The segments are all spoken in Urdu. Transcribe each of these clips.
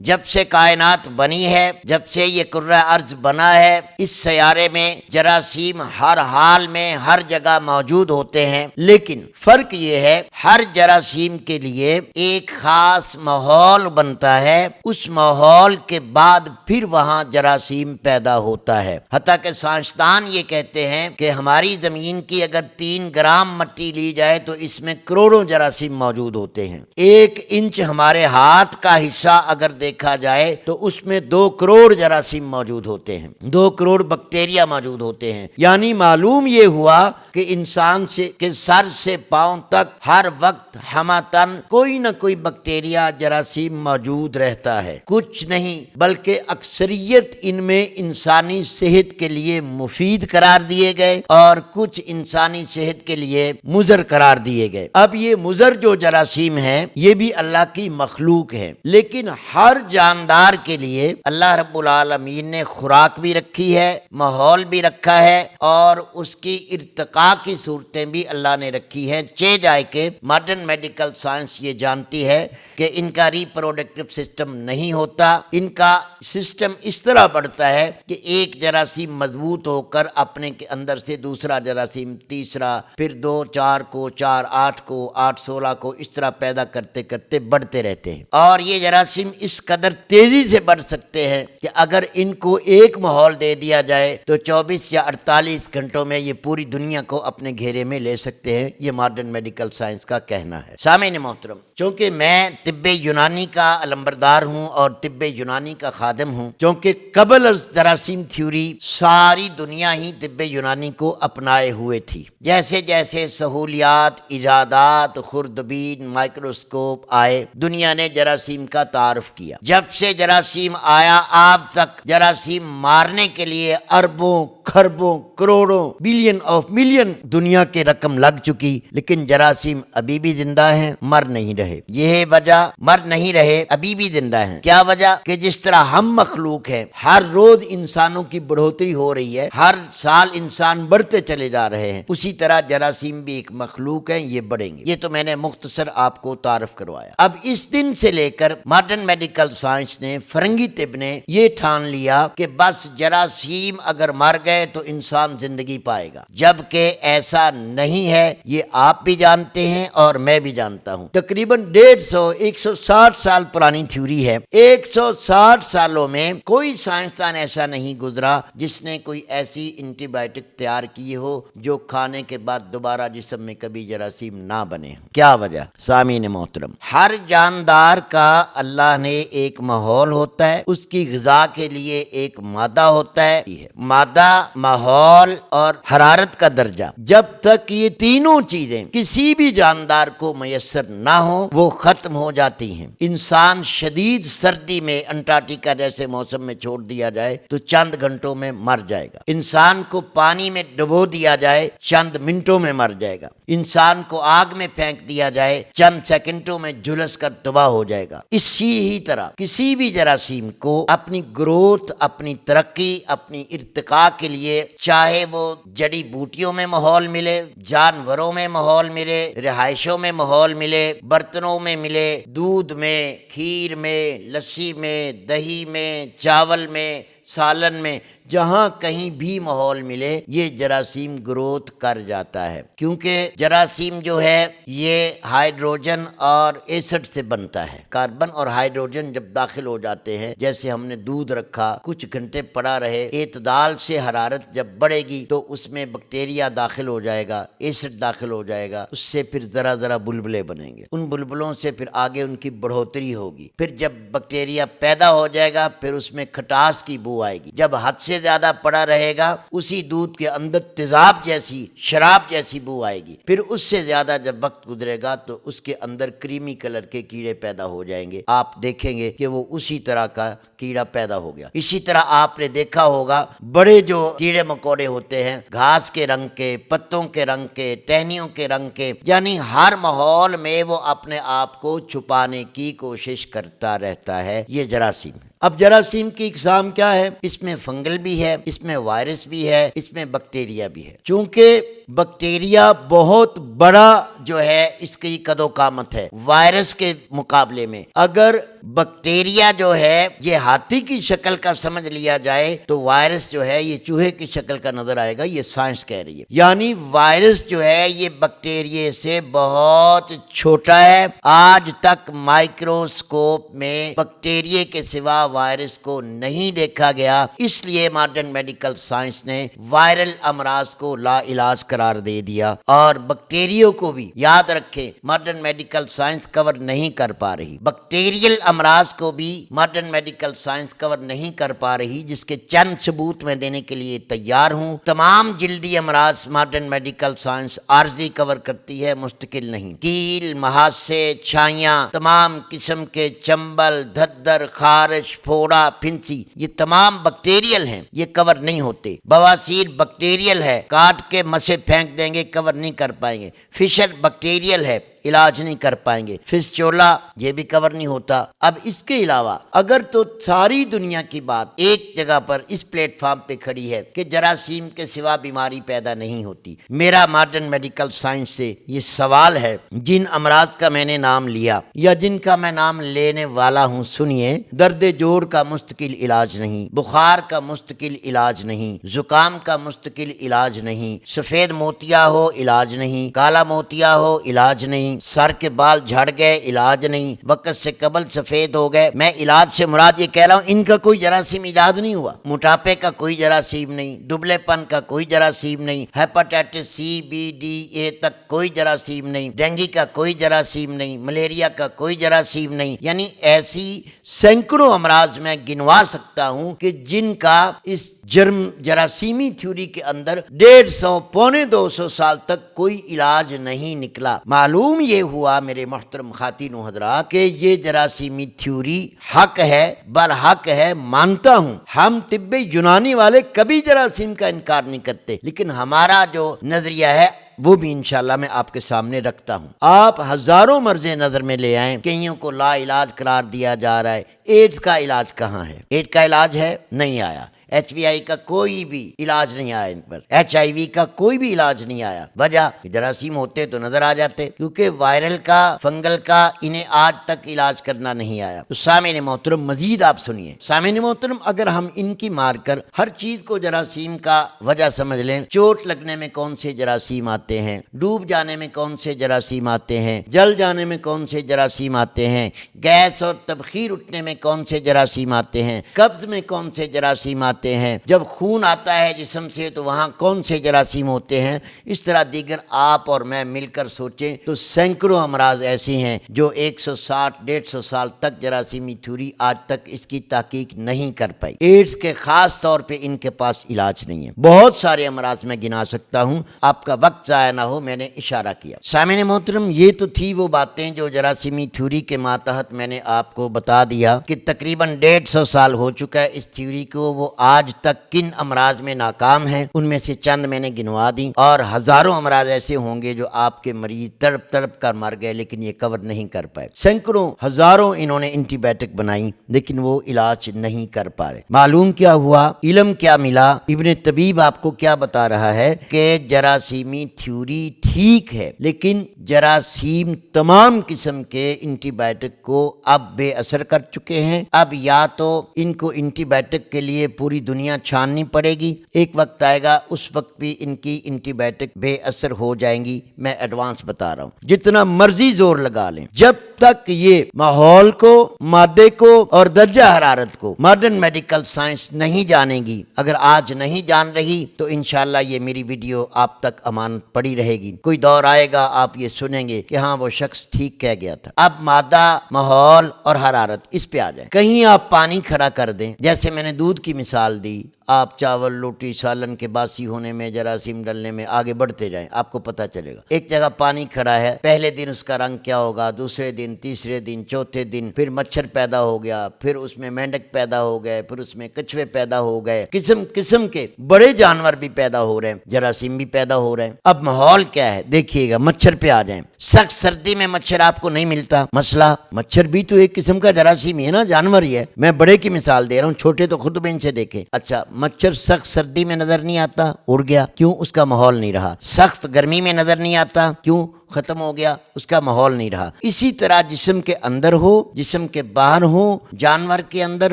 جب سے کائنات بنی ہے، جب سے یہ کرۂ ارض بنا ہے، اس سیارے میں جراثیم ہر حال میں ہر جگہ موجود ہوتے ہیں، لیکن فرق یہ ہے ہر جراثیم کے لیے ایک خاص ماحول بنتا ہے، اس ماحول کے بعد پھر وہاں جراثیم پیدا ہوتا ہے۔ حتیٰ کہ سائنسدان یہ کہتے ہیں کہ ہماری زمین کی اگر 3 گرام مٹی لی جائے تو اس میں کروڑوں جراثیم موجود ہوتے ہیں۔ 1 انچ ہمارے ہاتھ کا حصہ اگر دیکھا جائے تو اس میں 2 کروڑ جراثیم موجود ہوتے ہیں، 2 کروڑ بیکٹیریا موجود ہوتے ہیں۔ یعنی معلوم یہ ہوا کہ انسان کے سر سے پاؤں تک ہر وقت ہمتن کوئی نہ کوئی بیکٹیریا جراثیم موجود رہتا ہے۔ کچھ نہیں بلکہ اکثریت ان میں انسانی صحت کے لیے مفید قرار دیے گئے اور کچھ انسانی صحت کے لیے مضر قرار دیے گئے۔ اب یہ مضر جو جراثیم ہیں یہ بھی اللہ کی مخلوق ہے، لیکن ہر جاندار کے لیے اللہ رب العالمین نے خوراک بھی رکھی ہے، ماحول بھی رکھا ہے، اور اس کی ارتقاء کی صورتیں بھی اللہ نے رکھی ہیں، جائے کہ ماڈرن میڈیکل سائنس یہ جانتی ہے کہ ان کا ری پروڈکٹیو سسٹم نہیں ہوتا، ان کا سسٹم اس طرح بڑھتا ہے کہ ایک جراثیم مضبوط ہو کر اپنے کے اندر سے دوسرا جراثیم، تیسرا، پھر 2 4 کو، 4 8 کو، 8 16 کو، اس طرح پیدا کرتے کرتے بڑھتے رہتے ہیں۔ اور یہ جراثیم اس قدر تیزی سے بڑھ سکتے ہیں کہ اگر ان کو ایک ماحول دے دیا جائے تو 24 یا 48 گھنٹوں میں یہ پوری دنیا کو اپنے گھیرے میں لے سکتے ہیں، یہ ماڈرن میڈیکل سائنس کا کہنا ہے۔ سامعین محترم، چونکہ میں طب یونانی کا علمبردار ہوں اور طب یونانی کا خادم ہوں، چونکہ قبل از جراثیم تھیوری ساری دنیا ہی طب یونانی کو اپنائے ہوئے تھی، جیسے جیسے سہولیات، ایجادات، خوردبین، مائکروسکوپ آئے، دنیا نے جراثیم کا تعارف کیا۔ جب سے جراثیم آیا آج تک جراثیم مارنے کے لیے اربوں، کھربوں، کروڑوں، بلین آف ملین دنیا کے رقم لگ چکی، لیکن جراثیم ابھی بھی زندہ ہیں، مر نہیں رہے۔ یہ وجہ مر نہیں رہے، ابھی بھی زندہ ہیں۔ کیا وجہ؟ کہ جس طرح ہم مخلوق ہیں، ہر روز انسانوں کی بڑھوتری ہو رہی ہے، ہر سال انسان بڑھتے چلے جا رہے ہیں، اسی طرح جراثیم بھی ایک مخلوق ہیں، یہ بڑھیں گے۔ یہ تو میں نے مختصر آپ کو تعارف کروایا۔ اب اس دن سے لے کر ماڈرن میڈیکل سائنس نے، فرنگی طب نے یہ ٹھان لیا کہ بس جراثیم اگر مر گئے تو انسان زندگی پائے گا، جبکہ ایسا نہیں ہے، یہ آپ بھی جانتے ہیں اور میں بھی جانتا ہوں۔ تقریباً 160 سال پرانی تھیوری ہے۔ 160 سالوں میں کوئی سائنسدان ایسا نہیں گزرا جس نے کوئی ایسی اینٹی بائیوٹک تیار کی ہو جو کھانے کے بعد دوبارہ جسم میں کبھی جراثیم نہ بنے۔ کیا وجہ؟ سامعین محترم، ہر جاندار کا اللہ نے ایک ماحول ہوتا ہے، اس کی غذا کے لیے ایک مادہ ہوتا ہے، مادہ، ماحول اور حرارت کا درجہ۔ جب تک یہ تینوں چیزیں کسی بھی جاندار کو میسر نہ ہو وہ ختم ہو جاتی ہیں۔ انسان شدید سردی میں انٹارکٹیکا جیسے موسم میں چھوڑ دیا جائے تو چند گھنٹوں میں مر جائے گا۔ انسان کو پانی میں ڈبو دیا جائے چند منٹوں میں مر جائے گا۔ انسان کو آگ میں پھینک دیا جائے چند سیکنڈوں میں جھلس کر تباہ ہو جائے گا۔ اسی ہی طرح کسی بھی جراثیم کو اپنی گروتھ، اپنی ترقی، اپنی ارتقاء کے لیے چاہے وہ جڑی بوٹیوں میں ماحول ملے، جانوروں میں ماحول ملے، رہائشوں میں ماحول ملے، برتنوں میں ملے، دودھ میں، کھیر میں، لسی میں، دہی میں، چاول میں، سالن میں، جہاں کہیں بھی ماحول ملے یہ جراثیم گروتھ کر جاتا ہے، کیونکہ جراثیم جو ہے یہ ہائیڈروجن اور ایسڈ سے بنتا ہے۔ کاربن اور ہائیڈروجن جب داخل ہو جاتے ہیں، جیسے ہم نے دودھ رکھا کچھ گھنٹے پڑا رہے، اعتدال سے حرارت جب بڑھے گی تو اس میں بیکٹیریا داخل ہو جائے گا، ایسڈ داخل ہو جائے گا، اس سے پھر ذرا ذرا بلبلے بنیں گے، ان بلبلوں سے پھر آگے ان کی بڑھوتری ہوگی، پھر جب بیکٹیریا پیدا ہو جائے گا پھر اس میں کھٹاس کی بو آئے گی۔ جب حد سے زیادہ پڑا رہے گا اسی دودھ کے اندر تیزاب جیسی، شراب جیسی بو آئے گی، پھر اس سے زیادہ جب وقت گزرے گا تو اس کے اندر کریمی کلر کے کیڑے پیدا ہو جائیں گے، آپ دیکھیں گے کہ وہ اسی طرح کا کیڑا پیدا ہو گیا۔ اسی طرح آپ نے دیکھا ہوگا بڑے جو کیڑے مکوڑے ہوتے ہیں، گھاس کے رنگ کے، پتوں کے رنگ کے، ٹہنیوں کے رنگ کے، یعنی ہر ماحول میں وہ اپنے آپ کو چھپانے کی کوشش کرتا رہتا ہے، یہ جراثیم ہے۔ اب جراثیم کی اقسام کیا ہے؟ اس میں فنگل بھی ہے، اس میں وائرس بھی ہے، اس میں بیکٹیریا بھی ہے۔ چونکہ بیکٹیریا بہت بڑا جو ہے اس کی قد و قامت ہے وائرس کے مقابلے میں، اگر بیکٹیریا جو ہے یہ ہاتھی کی شکل کا سمجھ لیا جائے تو وائرس جو ہے یہ چوہے کی شکل کا نظر آئے گا، یہ سائنس کہہ رہی ہے۔ یعنی وائرس جو ہے یہ بیکٹیریا سے بہت چھوٹا ہے، آج تک مائکروسکوپ میں بیکٹیریا کے سوا وائرس کو نہیں دیکھا گیا، اس لیے ماڈرن میڈیکل سائنس نے وائرل امراض کو لا علاج قرار دے دیا۔ اور بیکٹیریوں کو بھی یاد رکھیں، ماڈرن میڈیکل سائنس کور نہیں کر پا رہی، بیکٹیریل امراض کو بھی ماڈرن میڈیکل سائنس کور نہیں کر پا رہی، جس کے چند ثبوت میں دینے کے لیے تیار ہوں۔ تمام جلدی امراض ماڈرن میڈیکل سائنس عارضی کور کرتی ہے، مستقل نہیں۔ کیل، مہاسے، چھائیاں، تمام قسم کے چنبل، دھدر، خارش، پھوڑا، پھنسی، یہ تمام بیکٹیریل ہیں، یہ کور نہیں ہوتے۔ بواسیر بیکٹیریل ہے، کاٹ کے مسے پھینک دیں گے، کور نہیں کر پائیں گے۔ فشر بیکٹیریل ہے، علاج نہیں کر پائیں گے۔ فسچولا یہ بھی کور نہیں ہوتا۔ اب اس کے علاوہ اگر تو ساری دنیا کی بات ایک جگہ پر اس پلیٹ فارم پہ کھڑی ہے کہ جراثیم کے سوا بیماری پیدا نہیں ہوتی، میرا ماڈرن میڈیکل سائنس سے یہ سوال ہے، جن امراض کا میں نے نام لیا یا جن کا میں نام لینے والا ہوں، سنیے، درد جوڑ کا مستقل علاج نہیں، بخار کا مستقل علاج نہیں، زکام کا مستقل علاج نہیں، سفید موتیا ہو علاج نہیں، کالا موتیا ہو علاج نہیں، سر کے بال جھڑ گئے علاج نہیں، وقت سے قبل سفید ہو گئے، میں علاج سے مراد یہ کہہ رہا ہوں ان کا کوئی جراثیم ایجاد نہیں ہوا، موٹاپے کا کوئی جراثیم نہیں، دبلے پن کا کوئی جراثیم نہیں، hepatitis C B D A تک کوئی جراثیم نہیں، ڈینگی کا کوئی جراثیم نہیں، ملیریا کا کوئی جراثیم نہیں۔ یعنی ایسی سینکڑوں امراض میں گنوا سکتا ہوں کہ جن کا اس جراثیمی تھیوری کے اندر 150 پونے 200 سال تک کوئی علاج نہیں نکلا۔ معلوم یہ ہوا میرے محترم خواتین و حضرات کہ یہ جراثیمی تھیوری حق ہے، برحق ہے، مانتا ہوں۔ ہم طب یونانی والے کبھی جراثیم کا انکار نہیں کرتے، لیکن ہمارا جو نظریہ ہے وہ بھی انشاءاللہ میں آپ کے سامنے رکھتا ہوں۔ آپ ہزاروں مرضیں نظر میں لے آئیں، کئیوں کو لا علاج قرار دیا جا رہا ہے۔ ایڈز کا علاج کہاں ہے؟ ایڈز کا علاج ہے؟ نہیں آیا۔ ایچ وی آئی کا کوئی بھی علاج نہیں آیا ان پر، ایچ آئی وی کا کوئی بھی علاج نہیں آیا۔ وجہ جراثیم ہوتے تو نظر آ جاتے، کیونکہ وائرل کا، فنگل کا انہیں آج تک علاج کرنا نہیں آیا۔ تو سامعین محترم مزید آپ سنیے۔ سامعین محترم اگر ہم ان کی مار کر ہر چیز کو جراثیم کا وجہ سمجھ لیں، چوٹ لگنے میں کون سے جراثیم آتے ہیں، ڈوب جانے میں کون سے جراثیم آتے ہیں، جل جانے میں کون سے جراثیم آتے ہیں، گیس اور تبخیر اٹھنے میں کون سے جراثیم آتے ہیں، قبض میں کون سے جراثیم آتے ہیں، جب خون آتا ہے جسم سے تو وہاں کون سے جراثیم ہوتے ہیں، اس طرح دیگر آپ اور میں مل کر سوچیں تو سینکڑوں امراض ایسی ہیں جو 160-150 سال تک جراثیمی تھیوری آج تک اس کی تحقیق نہیں کر پائی۔ ایڈز کے خاص طور پہ ان کے پاس علاج نہیں ہے۔ بہت سارے امراض میں گنا سکتا ہوں، آپ کا وقت ضائع نہ ہو، میں نے اشارہ کیا۔ سامعین محترم یہ تو تھی وہ باتیں جو جراثیمی تھیوری کے ماتحت میں نے آپ کو بتا دیا کہ تقریباً 150 سال ہو چکا ہے اس تھیوری کو، وہ آج تک کن امراض میں ناکام ہیں، ان میں سے چند میں نے گنوا دی، اور ہزاروں امراض ایسے ہوں گے جو آپ کے مریض تڑپ تڑپ کر مر گئے لیکن یہ کور نہیں کر پائے۔ سینکڑوں ہزاروں انہوں نے اینٹی بائیوٹک بنائی لیکن وہ علاج نہیں کر پا رہے۔ معلوم کیا ہوا، علم کیا ملا، ابن طبیب آپ کو کیا بتا رہا ہے کہ جراثیمی تھیوری ٹھیک ہے لیکن جراثیم تمام قسم کے اینٹی بائیوٹک کو اب بے اثر کر چکے ہیں۔ اب یا تو ان کو اینٹی بائیوٹک کے لیے پوری دنیا چھاننی پڑے گی، ایک وقت آئے گا اس وقت بھی ان کی اینٹی بائیوٹک بے اثر ہو جائیں گی۔ میں ایڈوانس بتا رہا ہوں، جتنا مرضی زور لگا لیں، جب تک یہ ماحول کو، مادے کو اور درجہ حرارت کو ماڈرن میڈیکل سائنس نہیں جانے گی، اگر آج نہیں جان رہی تو انشاءاللہ یہ میری ویڈیو آپ تک امانت پڑی رہے گی۔ کوئی دور آئے گا آپ یہ سنیں گے کہ ہاں وہ شخص ٹھیک کہہ گیا تھا۔ اب مادہ، ماحول اور حرارت، اس پہ آ جائیں۔ کہیں آپ پانی کھڑا کر دیں، جیسے میں نے دودھ کی مثال دی، آپ چاول، روٹی، سالن کے باسی ہونے میں، جراثیم ڈلنے میں آگے بڑھتے جائیں، آپ کو پتہ چلے گا۔ ایک جگہ پانی کھڑا ہے، پہلے دن اس کا رنگ کیا ہوگا، دوسرے دن، تیسرے دن، چوتھے دن پھر مچھر پیدا ہو گیا، پھر اس میں مینڈک پیدا ہو گئے، پھر اس میں کچھوے پیدا ہو گئے، قسم قسم کے بڑے جانور بھی پیدا ہو رہے ہیں، جراثیم بھی پیدا ہو رہے ہیں۔ اب ماحول کیا ہے دیکھیے گا، مچھر پہ آ جائیں۔ سخت سردی میں مچھر آپ کو نہیں ملتا، مسئلہ مچھر بھی تو ایک قسم کا جراثیم ہی ہے نا، جانور ہی ہے۔ میں بڑے کی مثال دے رہا ہوں، چھوٹے تو خود بین سے دیکھیں۔ اچھا، مچھر سخت سردی میں نظر نہیں آتا، اڑ گیا، کیوں؟ اس کا ماحول نہیں رہا۔ سخت گرمی میں نظر نہیں آتا، کیوں؟ ختم ہو گیا, اس کا ماحول نہیں رہا. اسی طرح جسم کے اندر ہو, جسم کے باہر ہو, جانور کے اندر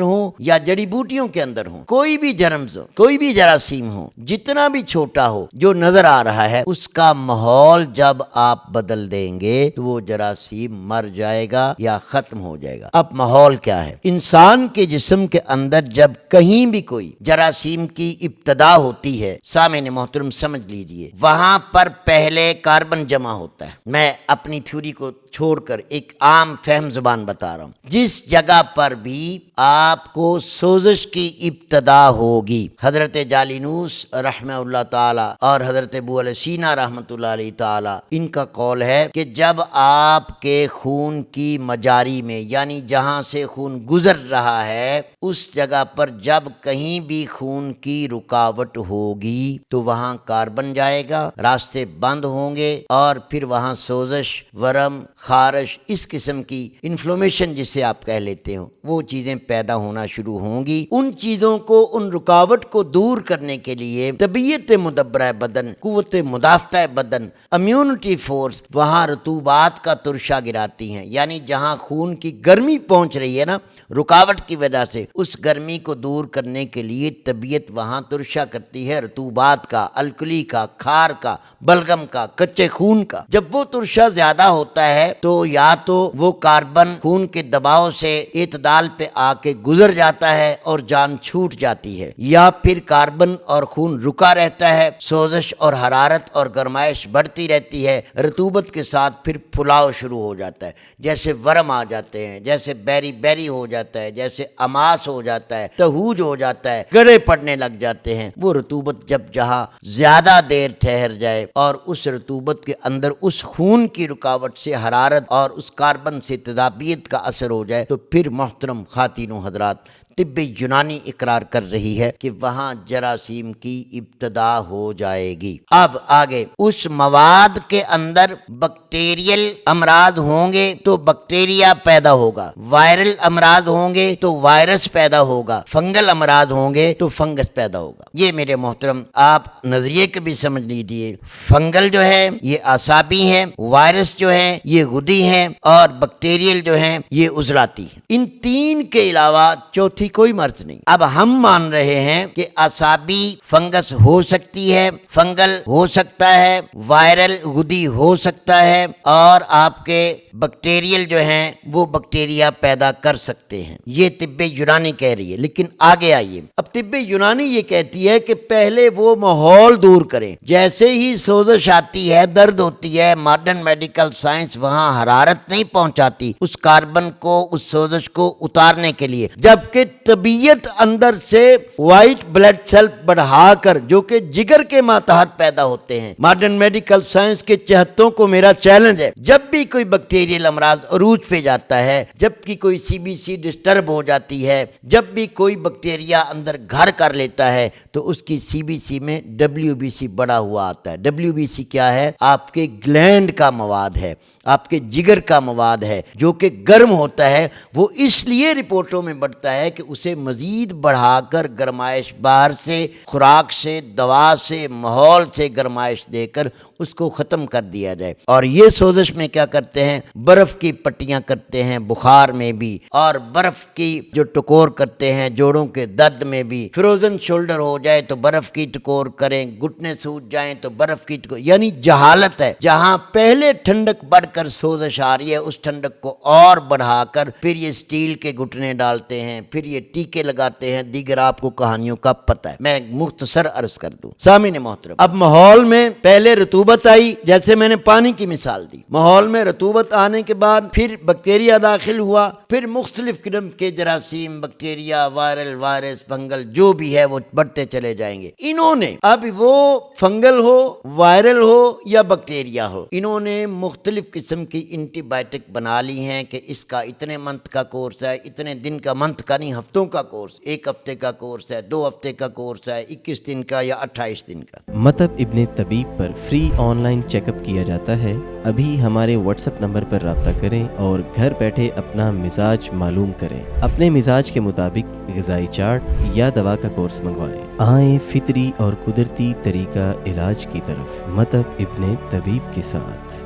ہو یا جڑی بوٹیوں کے اندر ہو, کوئی بھی جرمز ہو, کوئی بھی جراثیم ہو, جتنا بھی چھوٹا ہو جو نظر آ رہا ہے, اس کا ماحول جب آپ بدل دیں گے تو وہ جراثیم مر جائے گا یا ختم ہو جائے گا. اب ماحول کیا ہے؟ انسان کے جسم کے اندر جب کہیں بھی کوئی جراثیم کی ابتدا ہوتی ہے, سامعین محترم سمجھ لیجئے, وہاں پر پہلے کاربن جمع ہوتا ہے. میں اپنی تھیوری کو چھوڑ کر ایک عام فہم زبان بتا رہا ہوں. جس جگہ پر بھی آپ کو سوزش کی ابتدا ہوگی, حضرت جالینوس رحمہ اللہ تعالی اور حضرت ابو علیہ سینا رحمۃ اللہ علیہ تعالی, ان کا قول ہے کہ جب آپ کے خون کی مجاری میں, یعنی جہاں سے خون گزر رہا ہے, اس جگہ پر جب کہیں بھی خون کی رکاوٹ ہوگی تو وہاں کاربن جائے گا, راستے بند ہوں گے, اور پھر وہاں سوزش, ورم, خارش, اس قسم کی انفلومیشن جسے آپ کہہ لیتے ہو, وہ چیزیں پیدا ہونا شروع ہوں گی. ان چیزوں کو, ان رکاوٹ کو دور کرنے کے لیے طبیعت مدبرہ بدن, قوت مدافعہ بدن, امیونٹی فورس وہاں رطوبات کا ترشا گراتی ہیں. یعنی جہاں خون کی گرمی پہنچ رہی ہے نا رکاوٹ کی وجہ سے, اس گرمی کو دور کرنے کے لیے طبیعت وہاں ترشا کرتی ہے رطوبات کا, الکلی کا, کھار کا, بلغم کا, کچے خون کا. جب وہ ترشا زیادہ ہوتا ہے تو یا تو وہ کاربن خون کے دباؤ سے اعتدال پہ آ کے گزر جاتا ہے اور جان چھوٹ جاتی ہے, یا پھر کاربن اور خون رکا رہتا ہے, سوزش اور حرارت اور گرمائش بڑھتی رہتی ہے, رطوبت کے ساتھ پھر پھلاؤ شروع ہو جاتا ہے, جیسے ورم آ جاتے ہیں, جیسے بیری ہو جاتا ہے, جیسے اماس ہو جاتا ہے, تہوج ہو جاتا ہے, گڑے پڑنے لگ جاتے ہیں. وہ رطوبت جب جہاں زیادہ دیر ٹھہر جائے اور اس رطوبت کے اندر اس خون کی رکاوٹ سے حرارت اور اس کاربن سے تدابیت کا اثر ہو جائے, تو پھر محترم خواتین و حضرات, طب یونانی اقرار کر رہی ہے کہ وہاں جراثیم کی ابتدا ہو جائے گی. اب آگے اس مواد کے اندر بیکٹیریل امراض ہوں گے تو بیکٹیریا پیدا ہوگا, وائرل امراض ہوں گے تو وائرس پیدا ہوگا, فنگل امراض ہوں گے تو فنگس پیدا ہوگا. یہ میرے محترم آپ نظریے کے بھی سمجھ لیجیے, فنگل جو ہے یہ اعصابی ہے, وائرس جو ہے یہ غدی ہے, اور بیکٹیریل جو ہے یہ عضلاتی ہے. ان تین کے علاوہ چوتھی کوئی مرض نہیں. اب ہم مان رہے ہیں کہ اعصابی فنگس ہو سکتی ہے, فنگل ہو سکتا ہے, وائرل غدی ہو سکتا ہے, اور آپ کے بیکٹیریل جو ہیں وہ بیکٹیریا پیدا کر سکتے ہیں. یہ طب یونانی کہہ رہی ہے. لیکن آگے آئیے, اب طب یونانی یہ کہتی ہے کہ پہلے وہ ماحول دور کریں. جیسے ہی سوزش آتی ہے, درد ہوتی ہے, ماڈرن میڈیکل سائنس وہاں حرارت نہیں پہنچاتی اس کاربن کو, اس سوزش کو اتارنے کے لیے, جبکہ طبیعت اندر سے وائٹ بلڈ سیل بڑھا کر, جو کہ جگر کے ماتحت پیدا ہوتے ہیں. ماڈرن میڈیکل سائنس کے چہتوں کو میرا چیلنج ہے, جب بھی کوئی بیکٹیریل امراض عروج پہ جاتا ہے, جب کہ کوئی سی بی سی ڈسٹرب ہو جاتی ہے, جب بھی کوئی بیکٹیریا اندر گھر کر لیتا ہے, تو اس کی سی بی سی میں ڈبلیو بی سی بڑا ہوا آتا ہے. ڈبلیو بی سی کیا ہے؟ آپ کے گلینڈ کا مواد ہے, آپ کے جگر کا مواد ہے, جو کہ گرم ہوتا ہے. وہ اس لیے رپورٹوں میں بڑھتا ہے کہ اسے مزید بڑھا کر گرمائش, باہر سے, خوراک سے, دوا سے, ماحول سے گرمائش دے کر اس کو ختم کر دیا جائے. اور یہ سوزش میں کیا کرتے ہیں؟ برف کی پٹیاں کرتے ہیں بخار میں بھی, اور برف کی جو ٹکور کرتے ہیں جوڑوں کے درد میں بھی. فروزن شولڈر ہو جائے تو برف کی ٹکور کریں, گھٹنے سوج جائیں تو برف کی ٹکور. یعنی جہالت ہے. جہاں پہلے ٹھنڈک بڑھ کر سوزش آ رہی ہے, اس ٹھنڈک کو اور بڑھا کر پھر یہ سٹیل کے گھٹنے ڈالتے ہیں, پھر یہ ٹیکے لگاتے ہیں. دیگر آپ کو کہانیوں کا پتہ ہے, میں مختصر عرض کر دوں. سامعین محترم, اب ماحول میں پہلے رطوبت آئی, جیسے میں نے پانی کی مثال دی. ماحول میں رطوبت آنے کے بعد پھر بیکٹیریا داخل ہوا, پھر مختلف قسم کے جراثیم, بیکٹیریا, وائرل, وائرس, فنگل جو بھی ہے وہ بڑھتے چلے جائیں گے. انہوں نے, اب وہ فنگل ہو, وائرل ہو یا بیکٹیریا ہو, انہوں نے مختلف قسم کی اینٹی بائیوٹک بنا لی ہیں کہ اس کا اتنے منتھ کا کورس ہے, اتنے دن کا, منتھ کا نہیں, ہفتوں کا کورس, 1 ہفتے کا کورس ہے, 2 ہفتے کا کورس ہے, 21 دن کا یا 28 دن کا. مطب ابن طبیب پر free online check up کیا جاتا ہے. ابھی ہمارے واٹس ایپ نمبر پر رابطہ کریں اور گھر بیٹھے اپنا مزاج معلوم کریں. اپنے مزاج کے مطابق غذائی چارٹ یا دوا کا کورس منگوائیں. آئیں فطری اور قدرتی طریقہ علاج کی طرف مطب ابن طبیب کے ساتھ.